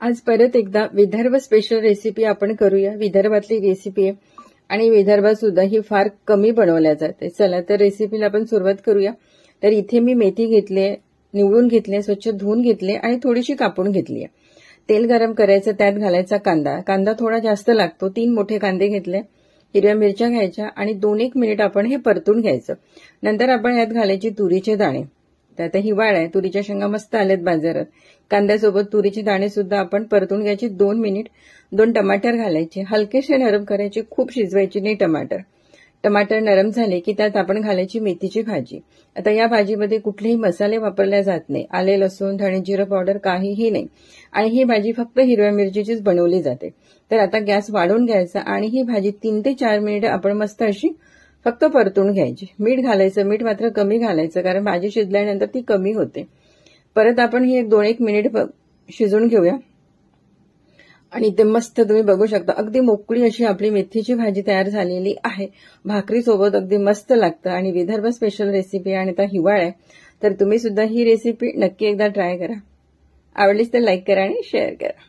आज परत एकदा विदर्भ स्पेशल रेसिपी आपण करूया। विदर्भातली रेसिपी आहे आणि विदर्भात सुद्धा ही फार कमी बनवल्या जाते। चला तर रेसिपीला आपण सुरुवात करूया। तर इथे मी मेथी घेतली, निवडून घेतली, स्वच्छ धुवून घेतली आणि थोडीशी कापून घेतली आहे। तेल गरम करायचं, त्यात घालायचा कांदा। कांदा थोडा जास्त लागतो, 3 मोठे कांदे घेतले, हिरव्या मिरच्या घ्यायच्या आणि 2-1 मिनिट आपण हे परतून घ्यायचं। नंतर आपण यात घालायचे तुरीचे दाणे। आता हिवाळा आहे, तुरीच्या शेंगा मस्त आल्यात बाजारात। कांद्यासोबत तुरीचे दाणे सुद्धा आपण परतून घ्यायचे 2 मिनिट। 2 टमाटर घालायचे, हलकेसे नरम करायचे, खूप शिजवायचे नाही टमाटर। टमाटर नरम झाले की त्यात आपण घालायची मेथीची भाजी। आता या भाजीमध्ये कुठलेही मसाले वापरले जात नाही, आले लसूण धणे जिरे पावडर काहीही नाही आणि ही भाजी फक्त हिरव्या मिरचीचीच बनवली जाते। तर आता गॅस वाढवून घ्यायचा आणि ही भाजी 3 ते 4 मिनिट आपण मस्त अशी फक्त परतून घ्यायची। मीठ घालायचं, मीठ मात्र कमी घालायचं कारण भाजी शिजल्यानंतर ती कमी होते। परत आपण ही 2-1 मिनिट शिजवून घेऊया आणि ते मस्त तुम्ही बघू शकता अगदी मोकळी अशी आपली मेथीची भाजी तयार झालेली आहे। भाकरी सोबत अगदी मस्त लागतं आणि विदर्भ स्पेशल रेसिपी आणि आता हिवाळा आहे, तर तुम्ही सुद्धा ही रेसिपी नक्की एकदा ट्राय करा। आवडलीच तर लाईक करा आणि शेअर करा।